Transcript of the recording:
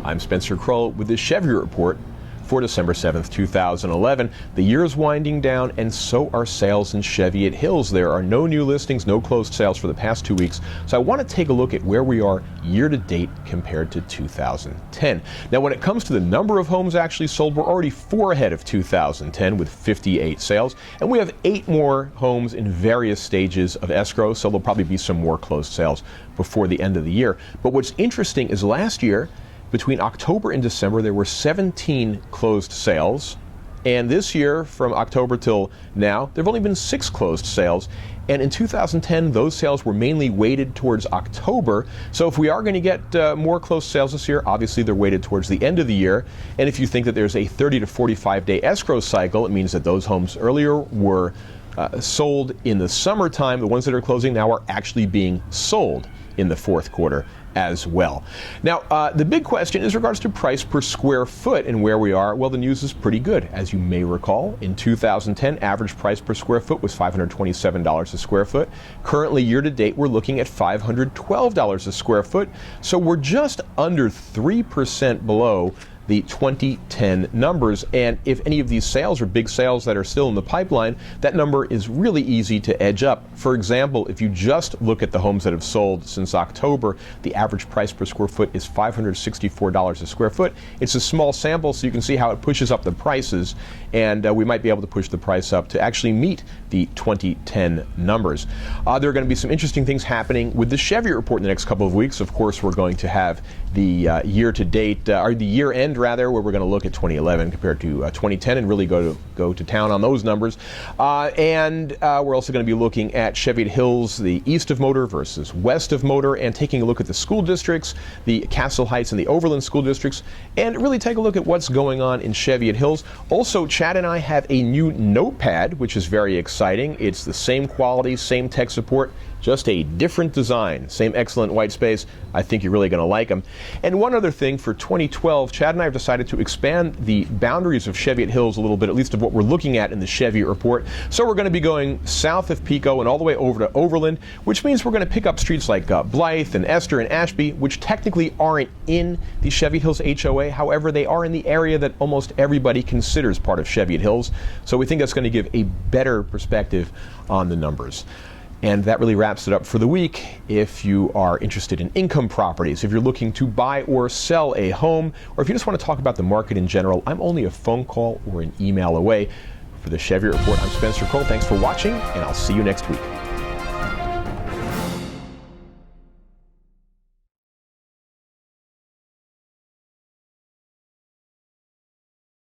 I'm Spencer Krull with the Cheviot Report for December 7th, 2011. The year is winding down, and so are sales in Cheviot Hills. There are no new listings, no closed sales for the past 2 weeks. So I want to take a look at where we are year to date compared to 2010. Now, when it comes to the number of homes actually sold, we're already 4 ahead of 2010 with 58 sales, and we have 8 more homes in various stages of escrow, so there'll probably be some more closed sales before the end of the year. But what's interesting is last year, between October and December, there were 17 closed sales. And this year, from October till now, there have only been 6 closed sales. And in 2010, those sales were mainly weighted towards October. So if we are going to get more closed sales this year, obviously they're weighted towards the end of the year. And if you think that there's a 30 to 45-day escrow cycle, it means that those homes earlier were sold in the summertime. The ones that are closing now are actually being sold in the fourth quarter as well. Now, the big question is regards to price per square foot and where we are. Well, the news is pretty good. As you may recall, in 2010, average price per square foot was $527 a square foot. Currently, year to date, we're looking at $512 a square foot. So we're just under 3% below the 2010 numbers. And if any of these sales are big sales that are still in the pipeline, that number is really easy to edge up. For example, if you just look at the homes that have sold since October, the average price per square foot is $564 a square foot. It's a small sample, so you can see how it pushes up the prices, and we might be able to push the price up to actually meet the 2010 numbers. There are going to be some interesting things happening with the Cheviot Report in the next couple of weeks. Of course, we're going to have the year-to-date, or the year-end rather, where we're going to look at 2011 compared to 2010 and really go to town on those numbers. And we're also going to be looking at Cheviot Hills, the east of Motor versus west of Motor, and taking a look at the school districts, the Castle Heights and the Overland school districts, and really take a look at what's going on in Cheviot Hills. Also, Chad and I have a new notepad, which is very exciting. It's the same quality, same tech support, just a different design. Same excellent white space. I think you're really going to like them. And one other thing, for 2012, Chad and I have decided to expand the boundaries of Cheviot Hills a little bit, at least of what we're looking at in the Cheviot Report. So we're going to be going south of Pico and all the way over to Overland, which means we're going to pick up streets like Blythe and Esther and Ashby, which technically aren't in the Cheviot Hills HOA. However, they are in the area that almost everybody considers part of Cheviot Hills. So we think that's going to give a better perspective on the numbers. And that really wraps it up for the week. If you are interested in income properties, if you're looking to buy or sell a home, or if you just want to talk about the market in general, I'm only a phone call or an email away. For the Cheviot Report, I'm Spencer Krull. Thanks for watching, and I'll see you next week.